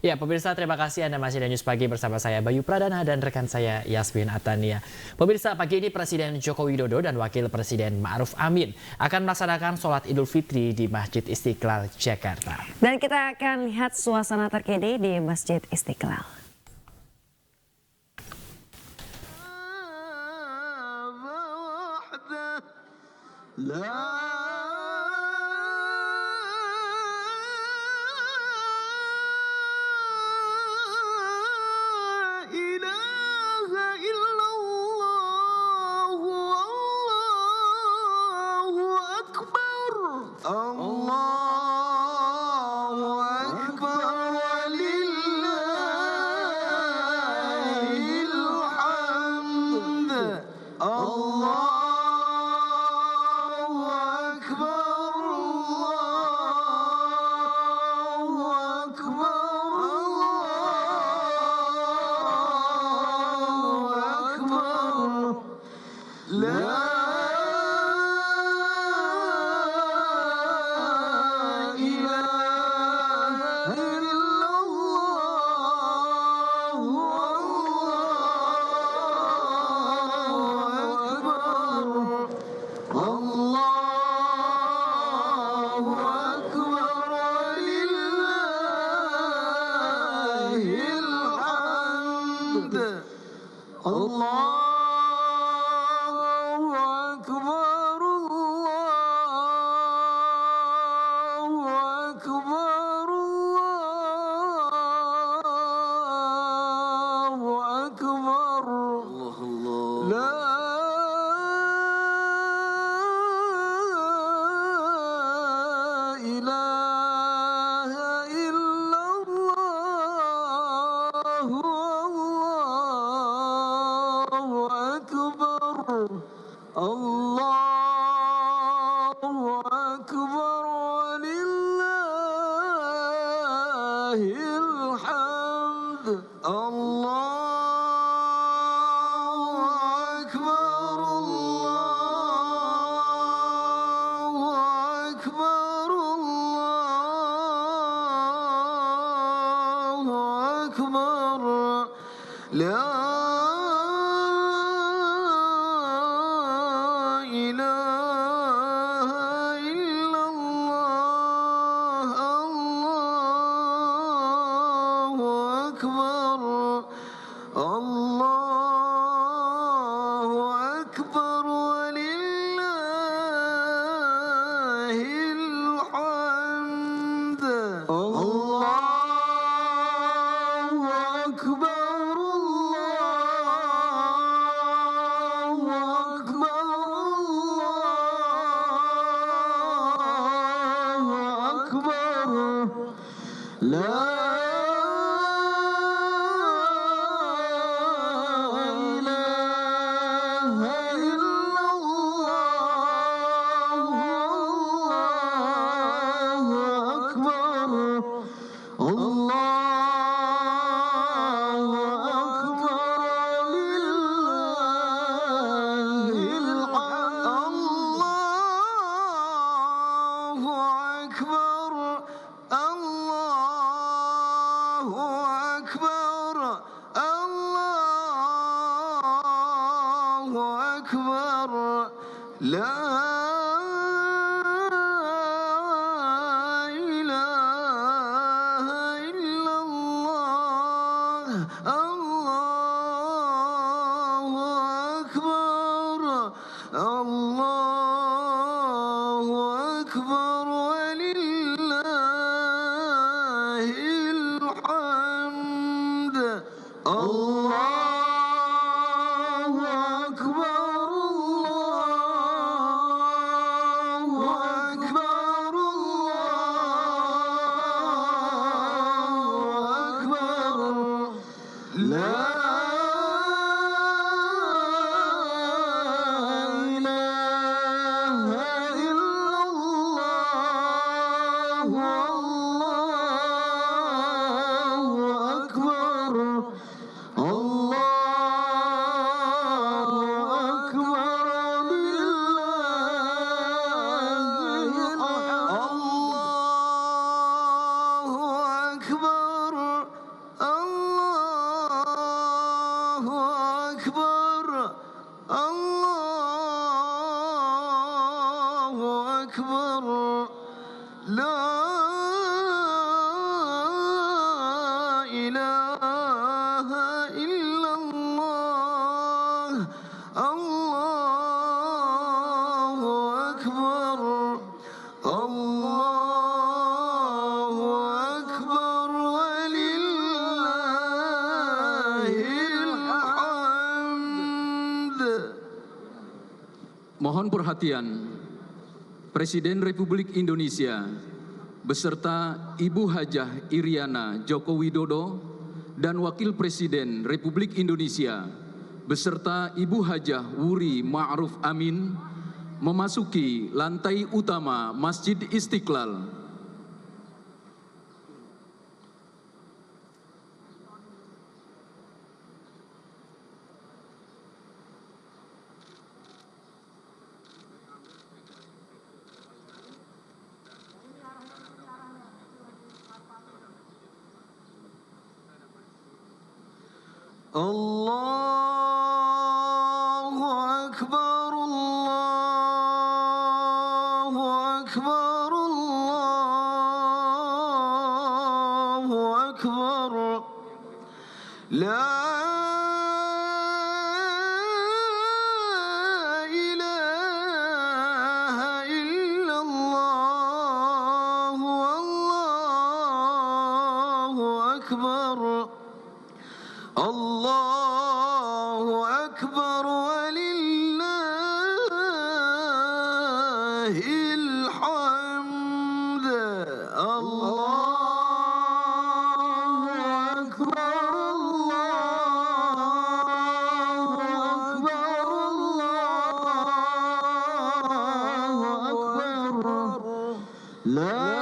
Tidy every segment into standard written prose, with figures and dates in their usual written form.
Ya, pemirsa, terima kasih Anda masih di News Pagi bersama saya Bayu Pradana dan rekan saya Yasmin Atania. Pemirsa, pagi ini Presiden Joko Widodo dan Wakil Presiden Ma'ruf Amin akan melaksanakan sholat Idul Fitri di Masjid Istiqlal, Jakarta. Dan kita akan lihat suasana terkini di Masjid Istiqlal. Mohon perhatian, Presiden Republik Indonesia beserta Ibu Hajah Iriana Joko Widodo dan Wakil Presiden Republik Indonesia beserta Ibu Hajah Wuri Ma'ruf Amin memasuki lantai utama Masjid Istiqlal. Allahu Akbar, Allahu Akbar, Allahu Akbar. La ilaha illallah, Allahu Akbar. Allahu Akbar walillahil hamd. Allahu Akbar, Allahu Akbar, Allahu Akbar. La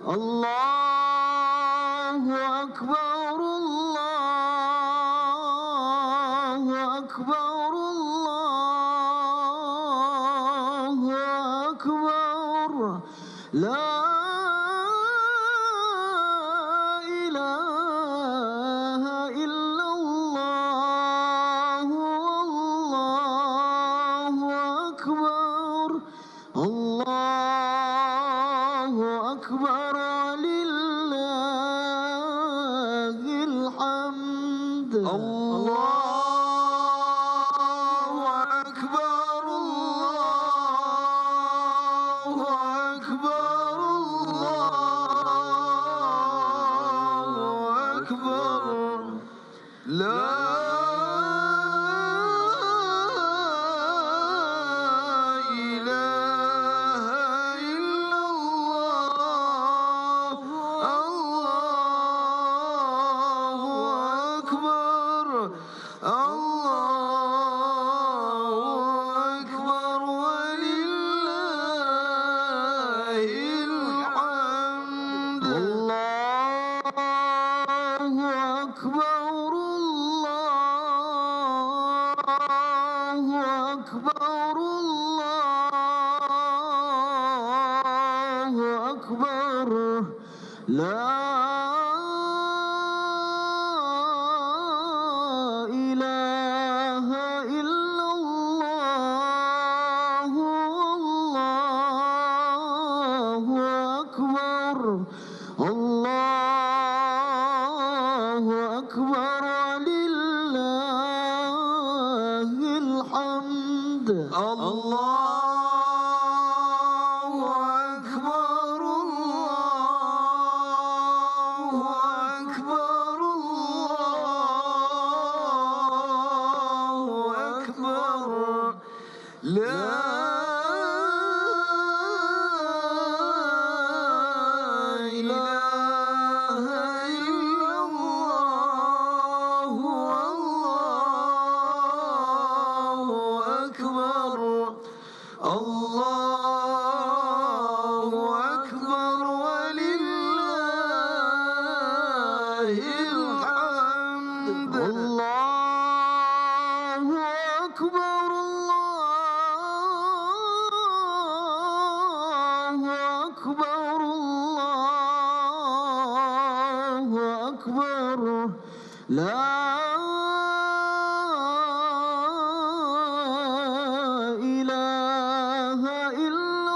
Allahu Akbar, Allahu Akbar, Allahu Akbar. La ilaha illallah, Allahu Akbar. Allahu Akbar walillahil hamd. Allahu Akbar, Allahu Akbar, Allahu Akbar. La La ilaha illallah, Allahu Akbar. Allahu Akbar walillahil hamd. Allahu Akbar, Allahu Akbar, Allahu Akbar. La ilaha illallah, Allahu Akbar. Allahu Akbar walillahil hamd. Allahu Akbar, Allahu Akbar, Allahu Akbar. La ilaha illallah.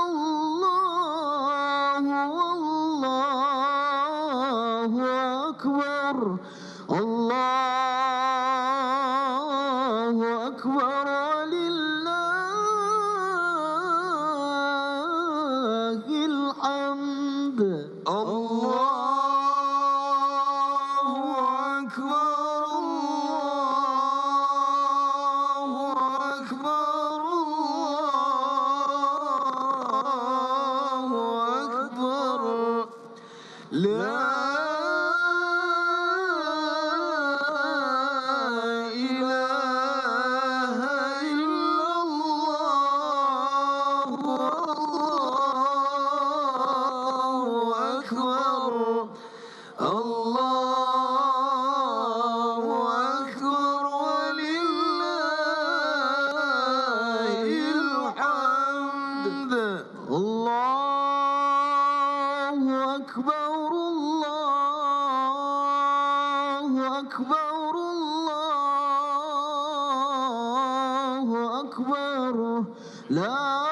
أكبر لا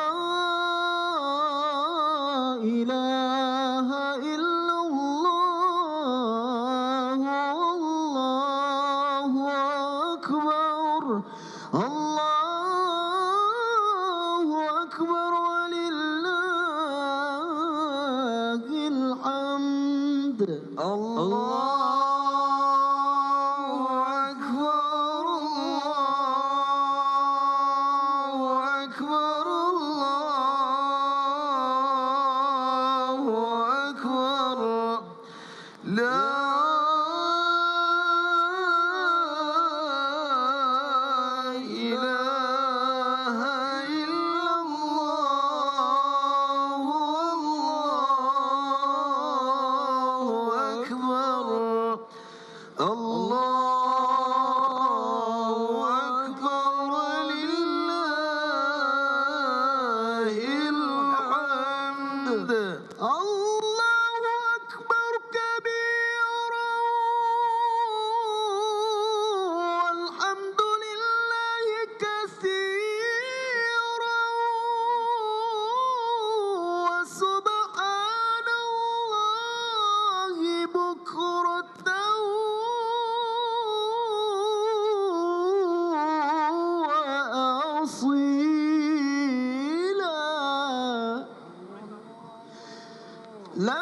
إله إلا الله الله أكبر الله أكبر ولله الحمد الله لا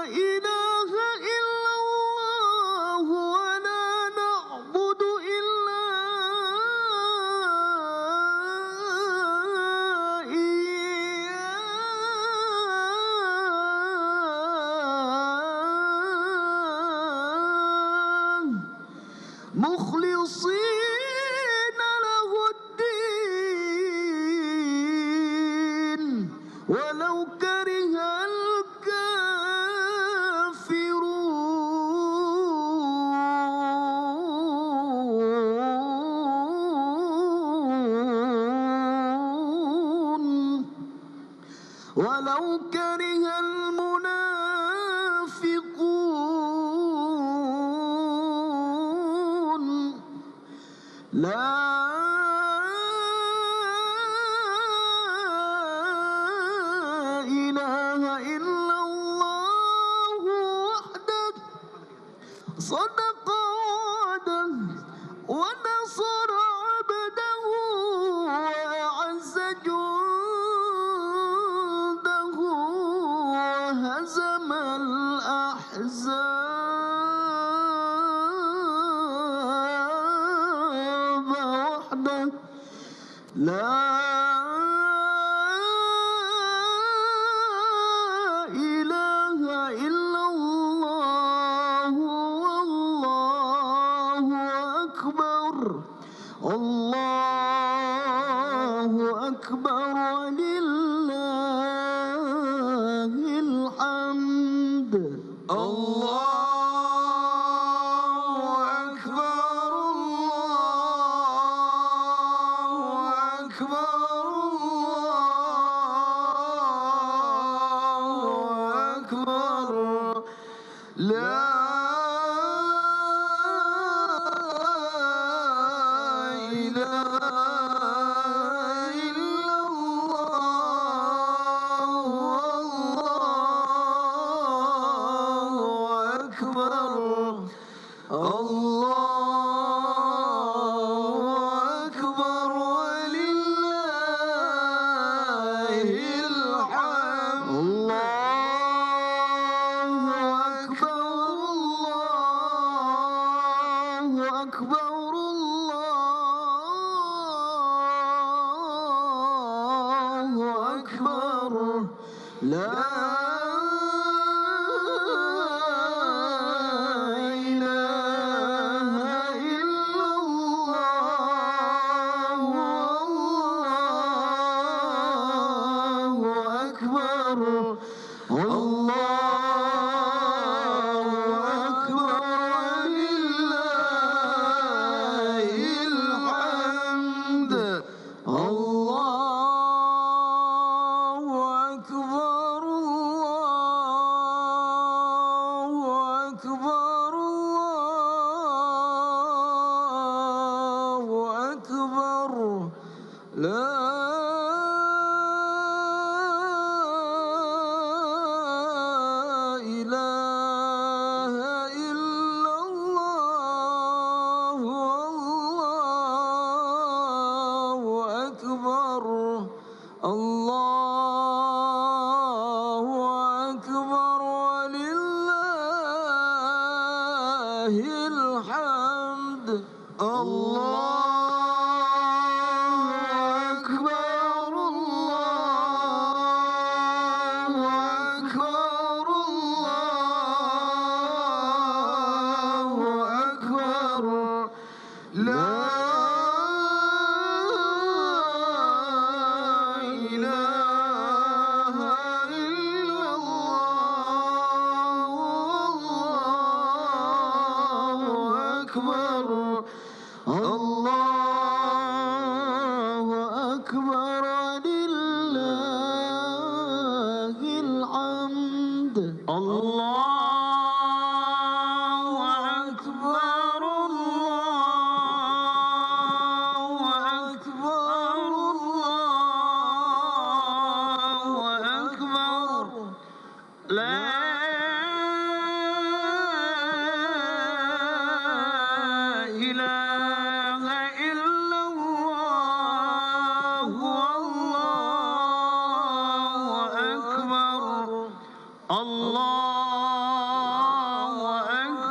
إله إلا الله ولا نعبد إلا إياه مخلصين له الدين ولو كره الكافرون ولو كره المنافقون لا إله إلا الله وحده صدق وعده ونصر عبده وأعز جنده وهزم الأحزاب وحده لا إله إلا الله والله أكبر الله أكبر ولله الحمد الله أكبر الله أكبر لا إله إلا الله أكبر الله أكبر ولله الحمد الله أكبر الله أكبر لا إله إلا الله والله أكبر الله أكبر ولله الحمد الله أكبر الله ilaha illallah, Allahu akbar, Allahu akbar, walillahil hamd. Allahu akbar, lillahil hamd. Allahu akbar, Allahu akbar, Allahu akbar. La ilaha illallah, Allahu akbar, Allahu akbar, walillahil hamd. Allahu akbar, Allahu akbar, Allahu akbar. La ilaha illallah, Allahu akbar, Allahu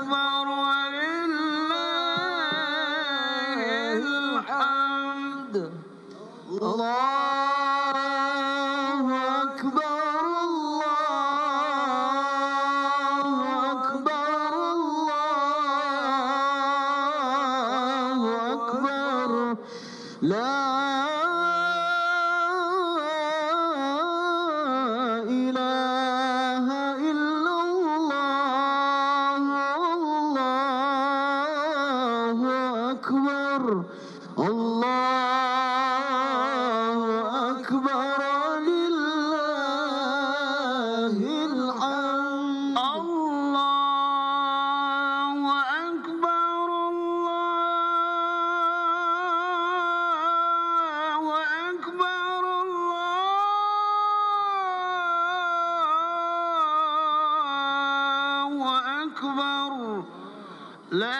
akbar, lillahil hamd. Allahu akbar, Allahu akbar, Allahu akbar. La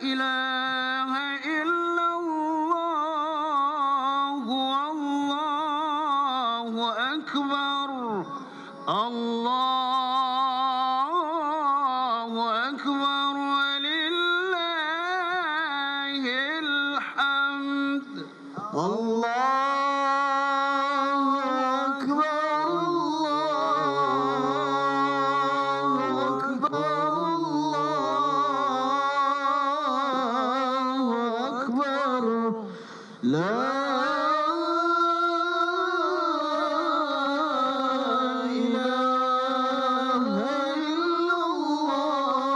ilaha illallah, Allahu akbar, Allahu akbar, walillahil hamd. Allahu akbar, Allahu akbar, Allahu akbar. La ilaha illallah,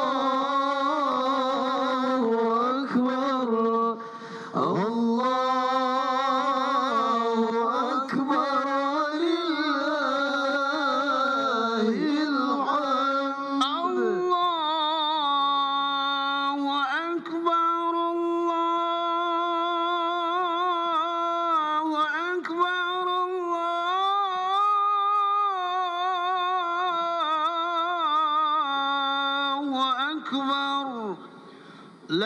Allahu akbar, Allahu akbar, lillahil hamd. Allahu akbar, Allahu akbar, Allahu akbar. La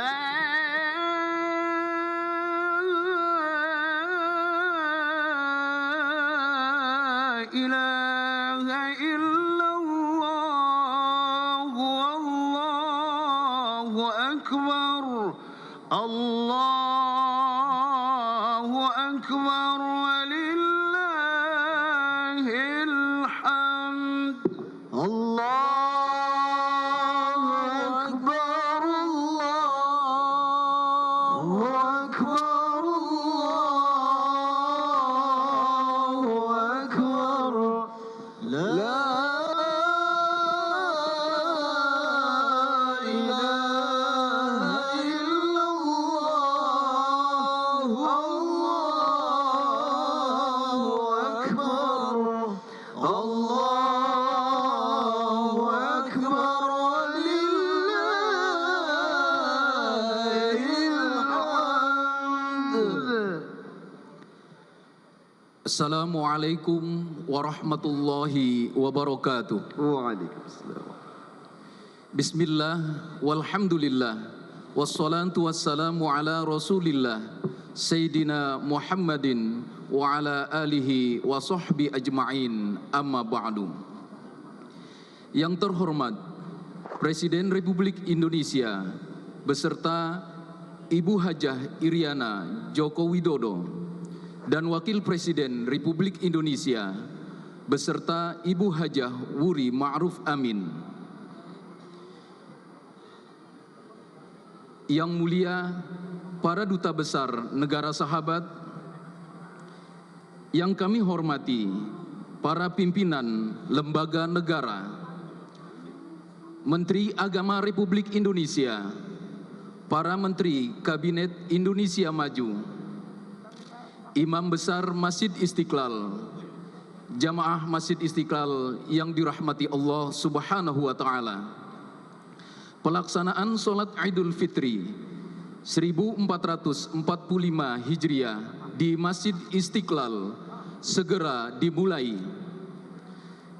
ilaha illallah, Allahu akbar, Allahu akbar, walillahil hamd. Allahu akbar, Allahu akbar, Allahu akbar. La ilaha illallah, Allahu akbar, Allahu Assalamualaikum warahmatullahi wabarakatuh. Waalaikumsalam. Bismillah, walhamdulillah, wassalatu wassalamu ala rasulillah, Sayyidina Muhammadin wa ala alihi wa sahbi ajma'in, amma ba'du. Yang terhormat Presiden Republik Indonesia beserta Ibu Hajah Iriana Joko Widodo dan Wakil Presiden Republik Indonesia beserta Ibu Hajah Wuri Ma'ruf Amin. Yang mulia para duta besar negara sahabat, yang kami hormati para pimpinan lembaga negara, Menteri Agama Republik Indonesia, para Menteri Kabinet Indonesia Maju, Imam Besar Masjid Istiqlal, Jamaah Masjid Istiqlal yang dirahmati Allah Subhanahu wa Ta'ala. Pelaksanaan Sholat Idul Fitri 1445 Hijriah di Masjid Istiqlal segera dimulai.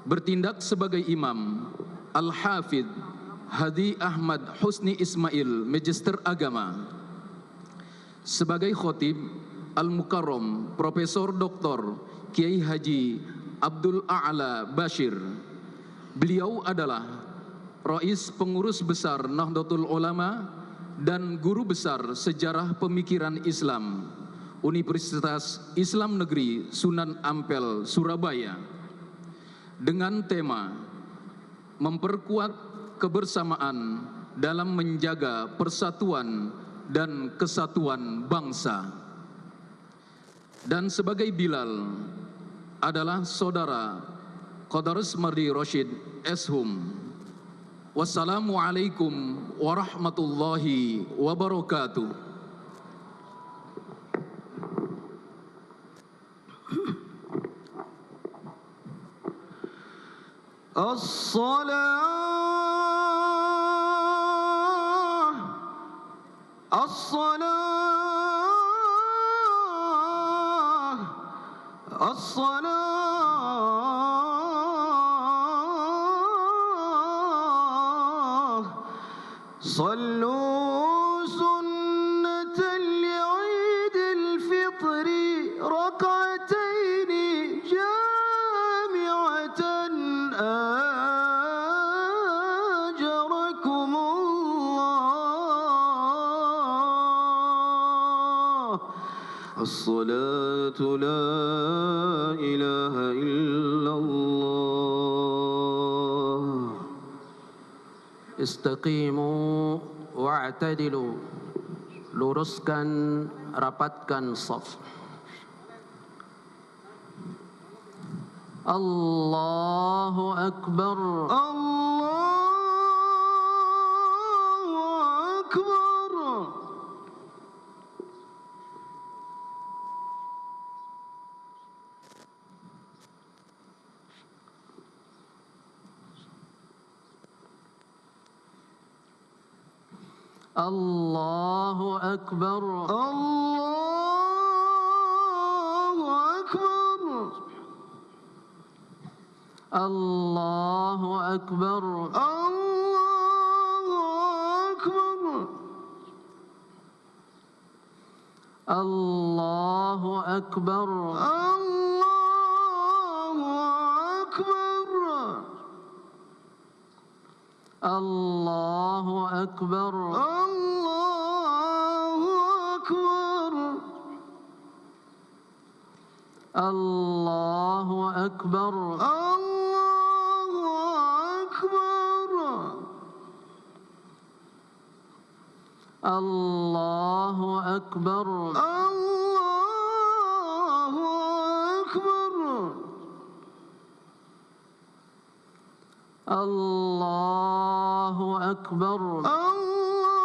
Bertindak sebagai imam Al-Hafidh Hadi Ahmad Husni Ismail, Magister Agama. Sebagai khotib Al-Mukarram Profesor Dr. Kiai Haji Abdul A'la Bashir. Beliau adalah Rais Pengurus Besar Nahdlatul Ulama dan Guru Besar Sejarah Pemikiran Islam Universitas Islam Negeri Sunan Ampel, Surabaya, dengan tema memperkuat kebersamaan dalam menjaga persatuan dan kesatuan bangsa. Dan sebagai Bilal adalah Saudara Qadarus Mardi Rashid Eshum. Wassalamualaikum warahmatullahi wabarakatuh. صلوا سنة لعيد الفطر ركعتين جامعة أجركم الله. الصلاة لا إله إلا الله. Istaqimu wa'tadilu, luruskan, rapatkan shaf. Allahu Akbar. Allahu Akbar. Allahu Akbar. Allahu Akbar. Allahu Akbar. Allahu Akbar. Allahu Akbar. Allahu Akbar. Allahu Akbar. Allahu Akbar. Allahu Akbar. Allahu Akbar. Allahu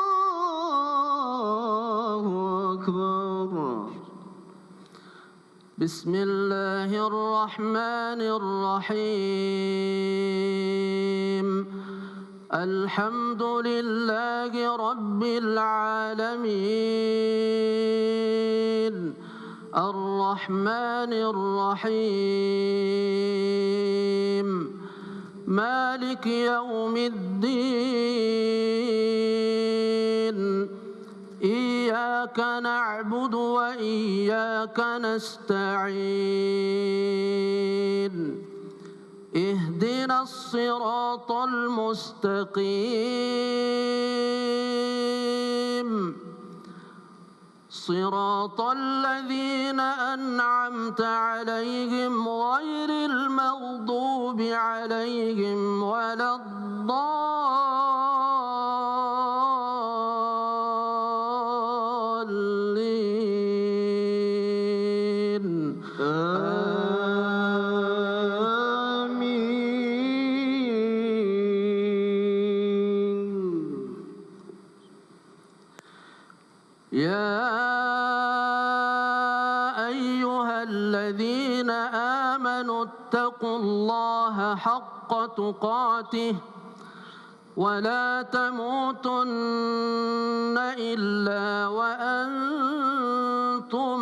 Akbar. Bismillahirrahmanirrahim. Alhamdulillahi Rabbil Alamin. الرحمن الرحيم مالك يوم الدين إياك نعبد وإياك نستعين اهدنا الصراط المستقيم صراط الذين أنعمت عليهم غير المغضوب عليهم ولا الضالين يا أيها الذين آمنوا اتقوا الله حق تقاته ولا تموتن إلا وأنتم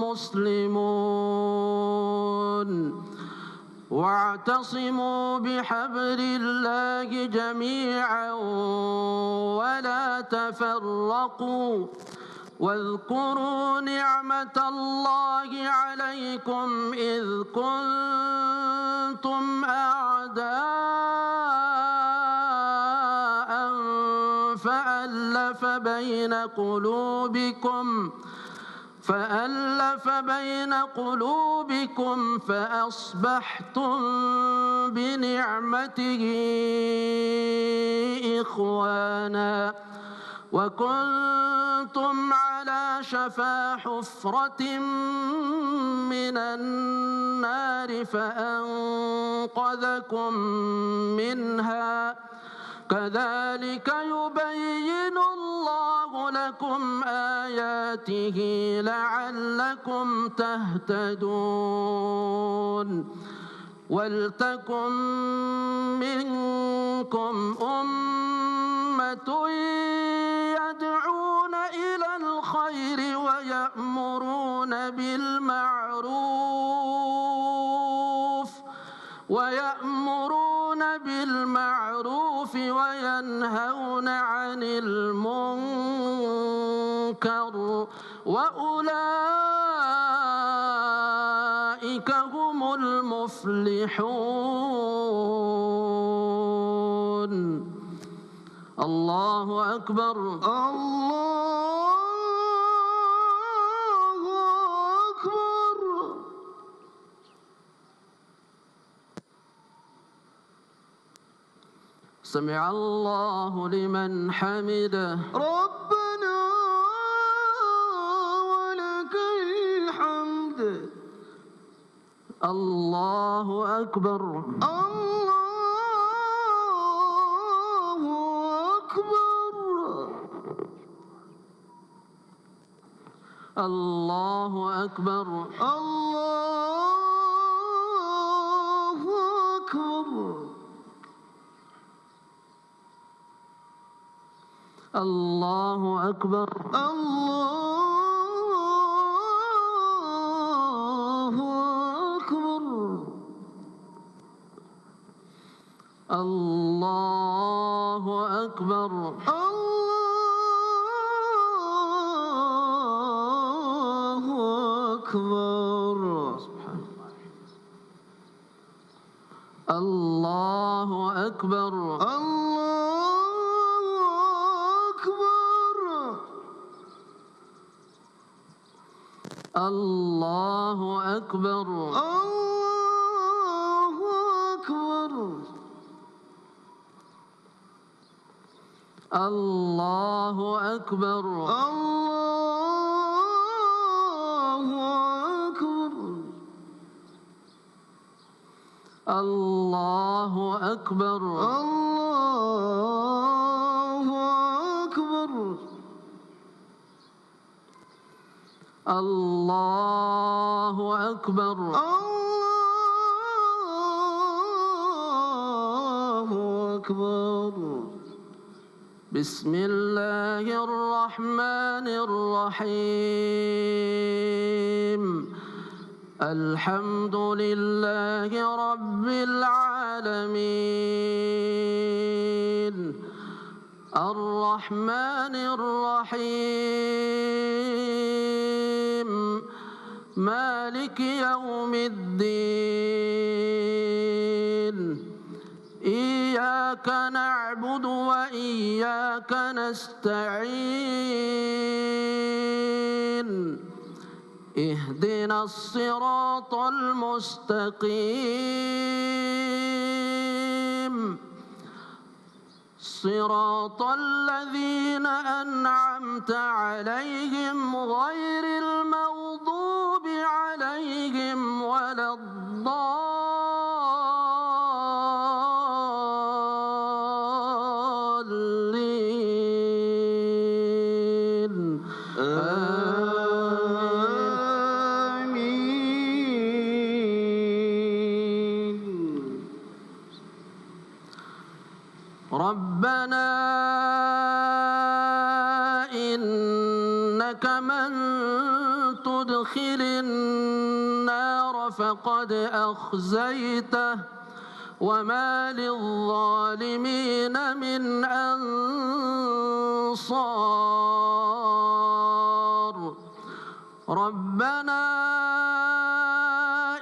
مسلمون واعتصموا بحبل الله جميعا ولا تفرقوا واذكروا نعمة الله عليكم إذ كنتم أعداء فألف بين قلوبكم فأصبحتم بنعمته إخوانا وكنتم على شفا حفرة من النار فأنقذكم منها كذلك يبين الله لكم آياته لعلكم تهتدون ولتكن منكم أمة يدعون إلى الخير ويأمرون بالمعروف وينهون عن المنكر وأولئك هم المفلحون. الله أكبر. الله أكبر. سمع الله لمن حمده. ربنا ولك الحمد. الله أكبر. الله أكبر. الله أكبر. الله أكبر. الله أكبر. الله أكبر. الله أكبر. الله أكبر. الله أكبر. الله أكبر. الله أكبر. الله أكبر. الله أكبر. الله أكبر. الله أكبر. الله أكبر. الله أكبر. بسم الله الرحمن الرحيم الحمد لله رب العالمين الرحمن الرحيم مالك يوم الدين إياك نعبد وإياك نستعين اهدنا الصراط المستقيم صراط الذين أنعمت عليهم غير المغضوب عليهم ولا الضالين ربنا إنك من تدخل النار فقد أخزيته وما للظالمين من أنصار ربنا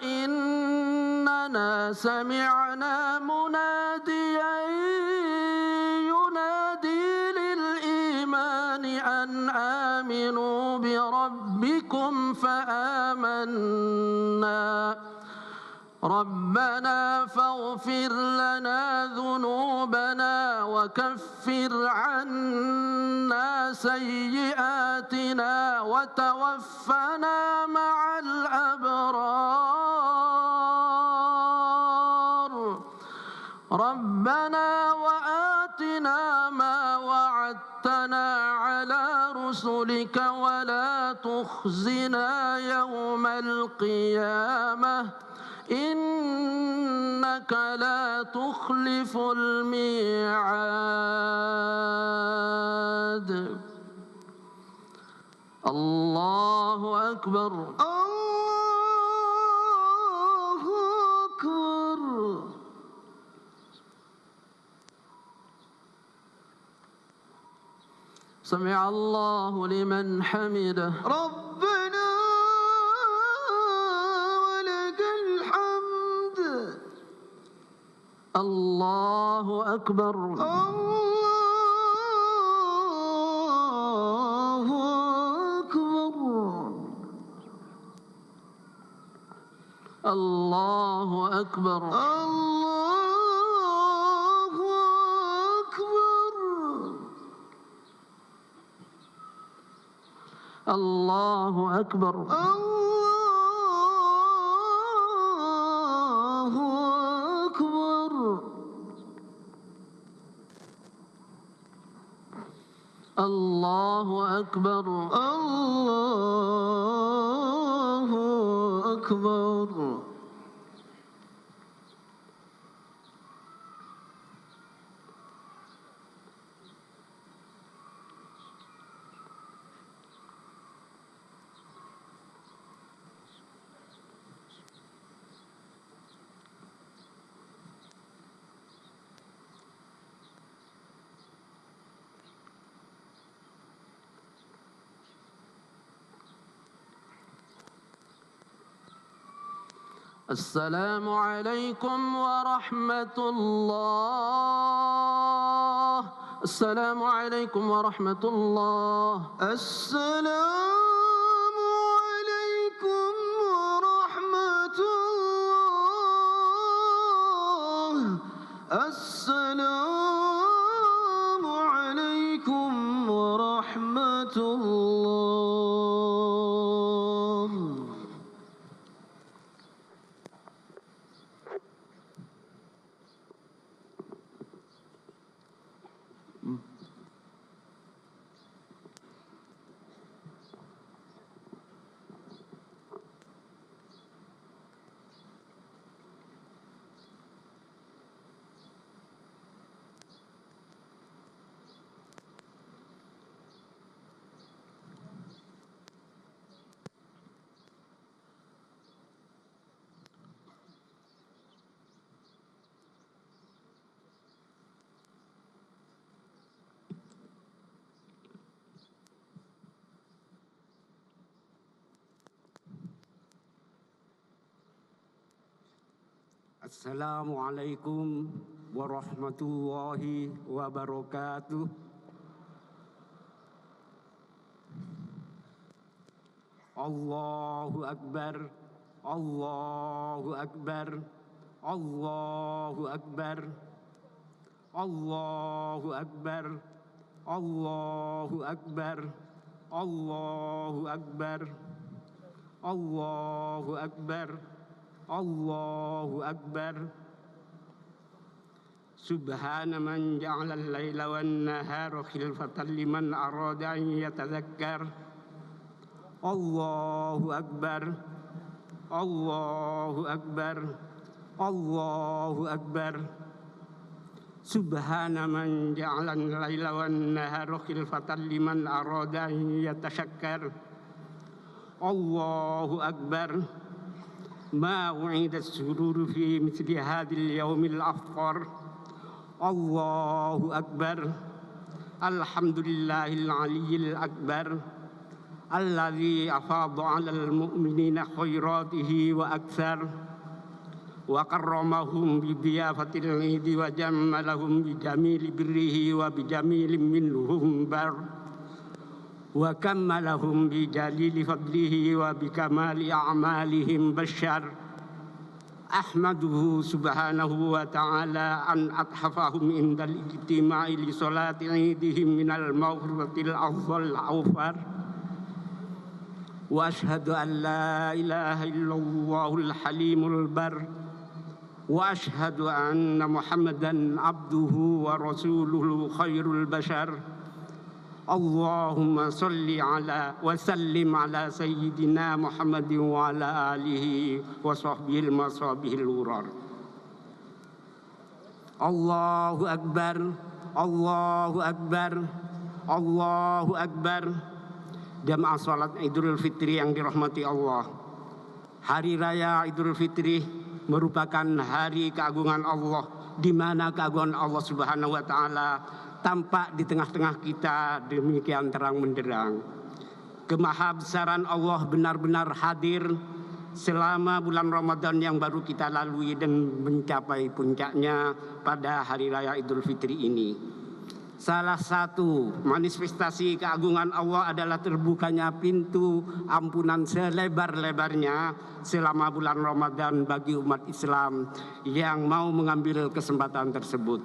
إننا سمعنا مناديا أن آمنوا بربكم فآمنا ربنا فاغفر لنا ذنوبنا وكفر عنا سيئاتنا وتوفنا مع الأبرار ربنا وآتنا ما وعدتنا على رسلك ولا تخزنا يوم القيامة إنك لا تخلف الميعاد الله أكبر الله أكبر سمع الله لمن حمده ربنا ولك الحمد الله أكبر الله أكبر الله أكبر الله أكبر الله أكبر الله أكبر الله أكبر السلام عليكم ورحمة الله السلام عليكم ورحمة الله السلام عليكم ورحمة الله السلام عليكم ورحمة الله Assalamualaikum warahmatullahi wabarakatuh. Allahu Akbar, Allahu Akbar, Allahu Akbar, Allahu Akbar, Allahu Akbar, Allahu Akbar, Allahu Akbar, Allahu Akbar. Subhana man ja'ala al-laila wan-nahara khilfatan liman arada an yatadhakkar. Allahu Akbar, Allahu Akbar, Allahu Akbar. Subhana man ja'ala al-laila wan-nahara khilfatan liman arada an yatashakkar. Allahu Akbar. Ma wa'ida as-sururu fi mithli hadhil yawmil afqar. Allahu Akbar. Alhamdulillahil aliyyil akbar. Alladzi afadha 'alal mu'minina khairatihi wa aktsar. Wa karramahum bi diyafatil 'idi wa jammalahum bi jamili birrihi wa bi jamilin minhum bar. Wa kammalahum bi jalili fadlihi wa bi kamali a'malihim bashar. Ahmaduhu subhanahu wa ta'ala an athafahum indal ijtima'i li salati 'idihim minal maghfiratil afdal awfar. Wa ashhadu an la ilaha illallahul halimul bar. Wa ashhadu anna Muhammadan abduhu wa rasuluhu khairul bashar. Allahumma salli ala wa sallim ala sayyidina Muhammadin wa ala alihi wa sahbihi al-masabihil urar. Allahu Akbar, Allahu Akbar, Allahu Akbar. Jamaah salat Idul Fitri yang dirahmati Allah. Hari raya Idul Fitri merupakan hari keagungan Allah, di mana keagungan Allah Subhanahu wa taala tampak di tengah-tengah kita demikian terang benderang. Kemahabesaran Allah benar-benar hadir selama bulan Ramadan yang baru kita lalui dan mencapai puncaknya pada hari raya Idul Fitri ini. Salah satu manifestasi keagungan Allah adalah terbukanya pintu ampunan selebar-lebarnya selama bulan Ramadan bagi umat Islam yang mau mengambil kesempatan tersebut.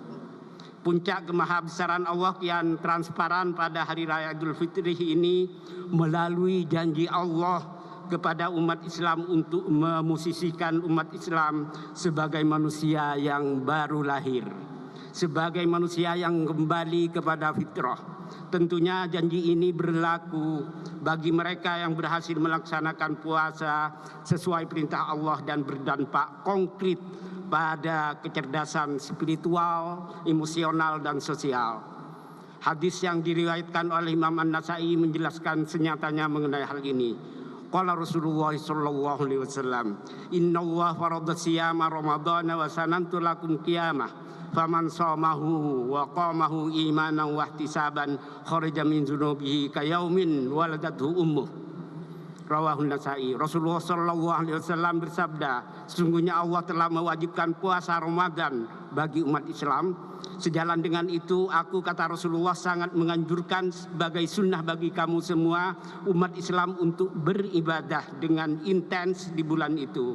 Puncak kemahabesaran Allah kian transparan pada hari raya Idul Fitri ini melalui janji Allah kepada umat Islam untuk memusisikan umat Islam sebagai manusia yang baru lahir, sebagai manusia yang kembali kepada fitrah. Tentunya janji ini berlaku bagi mereka yang berhasil melaksanakan puasa sesuai perintah Allah dan berdampak konkret pada kecerdasan spiritual, emosional, dan sosial. Hadis yang diriwayatkan oleh Imam An-Nasa'i menjelaskan senyatanya mengenai hal ini. Qala Rasulullah sallallahu alaihi wasallam, "Innallaha farada siyama ramadhana wa sanantu lakum qiyamah. Faman shamahu wa qamahu imanan wa ihtisaban kharaja min dzunubihi kayaumin waladathu ummuh." Rawahun Nasa'i. Rasulullah sallallahu alaihi wasallam bersabda, sesungguhnya Allah telah mewajibkan puasa Ramadan bagi umat Islam. Sejalan dengan itu, aku, kata Rasulullah, sangat menganjurkan sebagai sunnah bagi kamu semua umat Islam untuk beribadah dengan intens di bulan itu.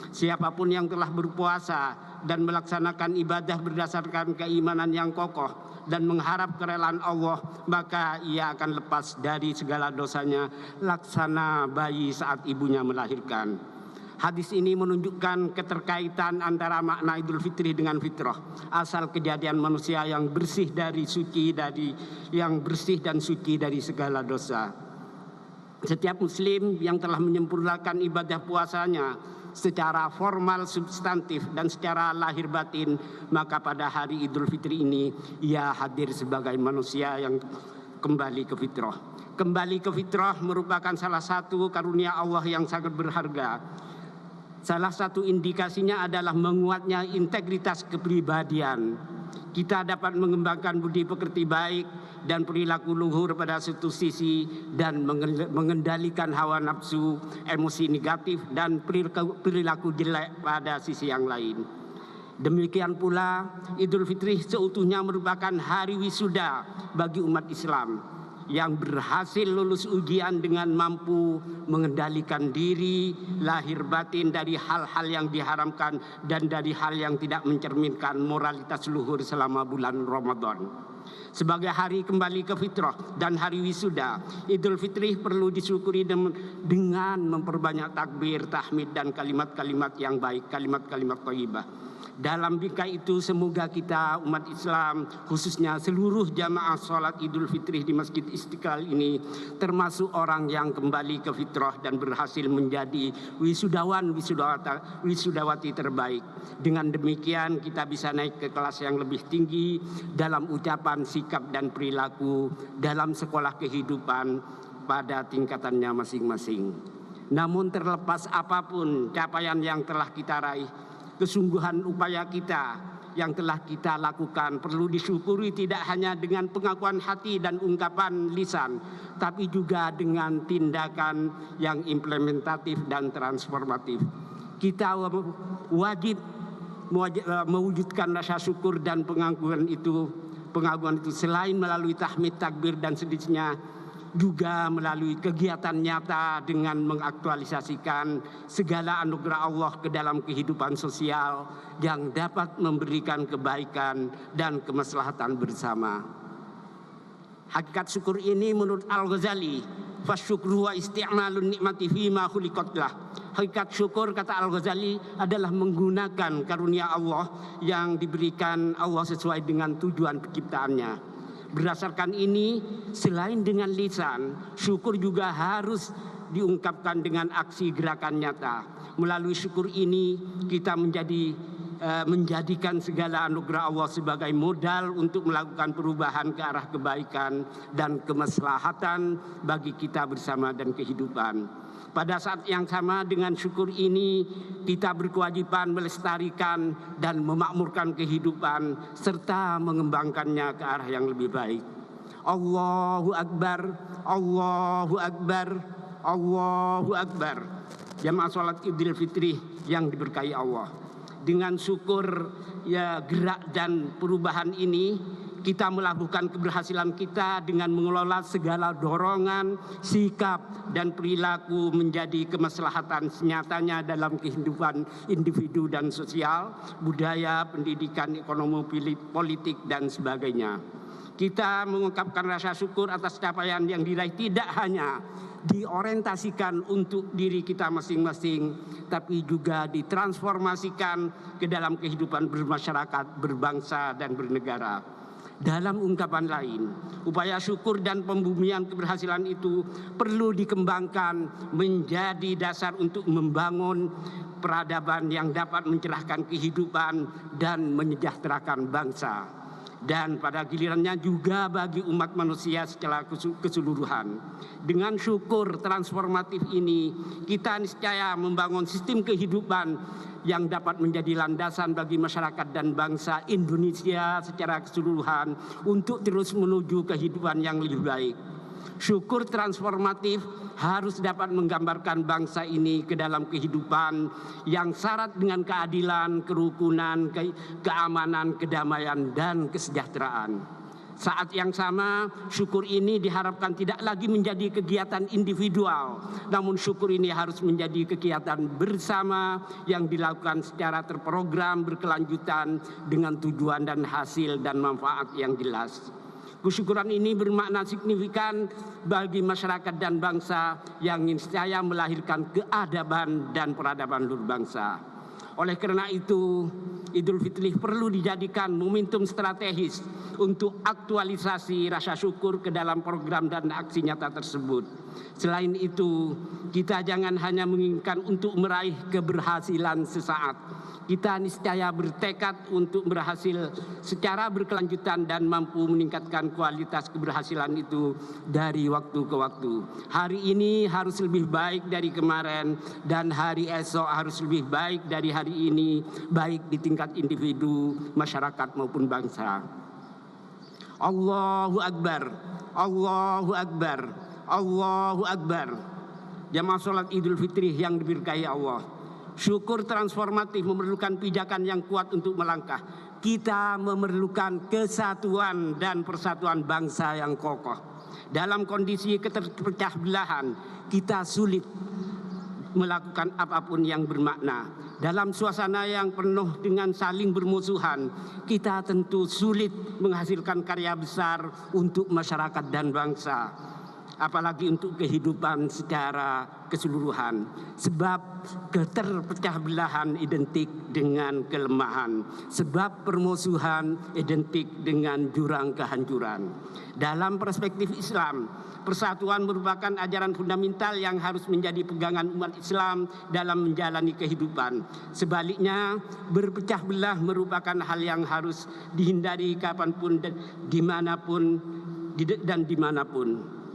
Siapapun yang telah berpuasa dan melaksanakan ibadah berdasarkan keimanan yang kokoh dan mengharap kerelaan Allah, maka ia akan lepas dari segala dosanya laksana bayi saat ibunya melahirkan. Hadis ini menunjukkan keterkaitan antara makna Idul Fitri dengan fitrah, asal kejadian manusia yang bersih dan suci dari segala dosa. Setiap muslim yang telah menyempurnakan ibadah puasanya secara formal substantif dan secara lahir batin, maka pada hari Idul Fitri ini ia hadir sebagai manusia yang kembali ke fitrah. Kembali ke fitrah merupakan salah satu karunia Allah yang sangat berharga. Salah satu indikasinya adalah menguatnya integritas kepribadian. Kita dapat mengembangkan budi pekerti baik dan perilaku luhur pada satu sisi, dan mengendalikan hawa nafsu, emosi negatif, dan perilaku jelek pada sisi yang lain. Demikian pula Idul Fitri seutuhnya merupakan hari wisuda bagi umat Islam yang berhasil lulus ujian dengan mampu mengendalikan diri, lahir batin dari hal-hal yang diharamkan dan dari hal yang tidak mencerminkan moralitas luhur selama bulan Ramadan. Sebagai hari kembali ke fitrah dan hari wisuda, Idul Fitri perlu disyukuri dengan memperbanyak takbir, tahmid dan kalimat-kalimat yang baik, kalimat-kalimat thayyibah. Dalam bingkai itu semoga kita umat Islam khususnya seluruh jamaah sholat Idul Fitri di Masjid Istiqlal ini termasuk orang yang kembali ke fitrah dan berhasil menjadi wisudawati terbaik. Dengan demikian kita bisa naik ke kelas yang lebih tinggi dalam ucapan, sikap dan perilaku dalam sekolah kehidupan pada tingkatannya masing-masing. Namun terlepas apapun capaian yang telah kita raih, kesungguhan upaya kita yang telah kita lakukan perlu disyukuri tidak hanya dengan pengakuan hati dan ungkapan lisan, tapi juga dengan tindakan yang implementatif dan transformatif. Kita wajib mewujudkan rasa syukur dan pengakuan itu selain melalui tahmid, takbir dan sejenisnya, juga melalui kegiatan nyata dengan mengaktualisasikan segala anugerah Allah ke dalam kehidupan sosial yang dapat memberikan kebaikan dan kemaslahatan bersama. Hakikat syukur ini menurut Al-Ghazali, fasyukru wa isti'malun nikmati fima khuliqat lah. Hakikat syukur, kata Al-Ghazali, adalah menggunakan karunia Allah yang diberikan Allah sesuai dengan tujuan penciptaannya. Berdasarkan ini, selain dengan lisan, syukur juga harus diungkapkan dengan aksi gerakan nyata. Melalui syukur ini, kita menjadikan segala anugerah Allah sebagai modal untuk melakukan perubahan ke arah kebaikan dan kemaslahatan bagi kita bersama dan kehidupan. Pada saat yang sama dengan syukur ini, kita berkewajiban melestarikan dan memakmurkan kehidupan serta mengembangkannya ke arah yang lebih baik. Allahu Akbar, Allahu Akbar, Allahu Akbar. Jamaah sholat Idul Fitri yang diberkahi Allah. Dengan syukur gerak dan perubahan ini, kita melakukan keberhasilan kita dengan mengelola segala dorongan, sikap, dan perilaku menjadi kemaslahatan nyatanya dalam kehidupan individu dan sosial, budaya, pendidikan, ekonomi, politik, dan sebagainya. Kita mengungkapkan rasa syukur atas capaian yang diraih tidak hanya diorientasikan untuk diri kita masing-masing, tapi juga ditransformasikan ke dalam kehidupan bermasyarakat, berbangsa, dan bernegara. Dalam ungkapan lain, upaya syukur dan pembumian keberhasilan itu perlu dikembangkan menjadi dasar untuk membangun peradaban yang dapat mencerahkan kehidupan dan menyejahterakan bangsa. Dan pada gilirannya juga bagi umat manusia secara keseluruhan. Dengan syukur transformatif ini, kita niscaya membangun sistem kehidupan yang dapat menjadi landasan bagi masyarakat dan bangsa Indonesia secara keseluruhan untuk terus menuju kehidupan yang lebih baik. Syukur transformatif harus dapat menggambarkan bangsa ini ke dalam kehidupan yang syarat dengan keadilan, kerukunan, keamanan, kedamaian, dan kesejahteraan. Saat yang sama, syukur ini diharapkan tidak lagi menjadi kegiatan individual, namun syukur ini harus menjadi kegiatan bersama yang dilakukan secara terprogram, berkelanjutan dengan tujuan dan hasil dan manfaat yang jelas. Kesyukuran ini bermakna signifikan bagi masyarakat dan bangsa yang niscaya melahirkan keadaban dan peradaban luhur bangsa. Oleh karena itu, Idul Fitri perlu dijadikan momentum strategis untuk aktualisasi rasa syukur ke dalam program dan aksi nyata tersebut. Selain itu, kita jangan hanya menginginkan untuk meraih keberhasilan sesaat. Kita niscaya bertekad untuk berhasil secara berkelanjutan dan mampu meningkatkan kualitas keberhasilan itu dari waktu ke waktu. Hari ini harus lebih baik dari kemarin dan hari esok harus lebih baik dari hari ini, baik di tingkat individu, masyarakat maupun bangsa. Allahu Akbar, Allahu Akbar, Allahu Akbar. Jamaah sholat Idul Fitri yang diberkahi Allah. Syukur transformatif memerlukan pijakan yang kuat untuk melangkah. Kita memerlukan kesatuan dan persatuan bangsa yang kokoh. Dalam kondisi keterpecah belahan, kita sulit melakukan apapun yang bermakna. Dalam suasana yang penuh dengan saling bermusuhan, kita tentu sulit menghasilkan karya besar untuk masyarakat dan bangsa, apalagi untuk kehidupan secara keseluruhan. Sebab keterpecah belahan identik dengan kelemahan. Sebab permusuhan identik dengan jurang kehancuran. Dalam perspektif Islam, persatuan merupakan ajaran fundamental yang harus menjadi pegangan umat Islam dalam menjalani kehidupan. Sebaliknya, berpecah belah merupakan hal yang harus dihindari kapanpun dan dimanapun.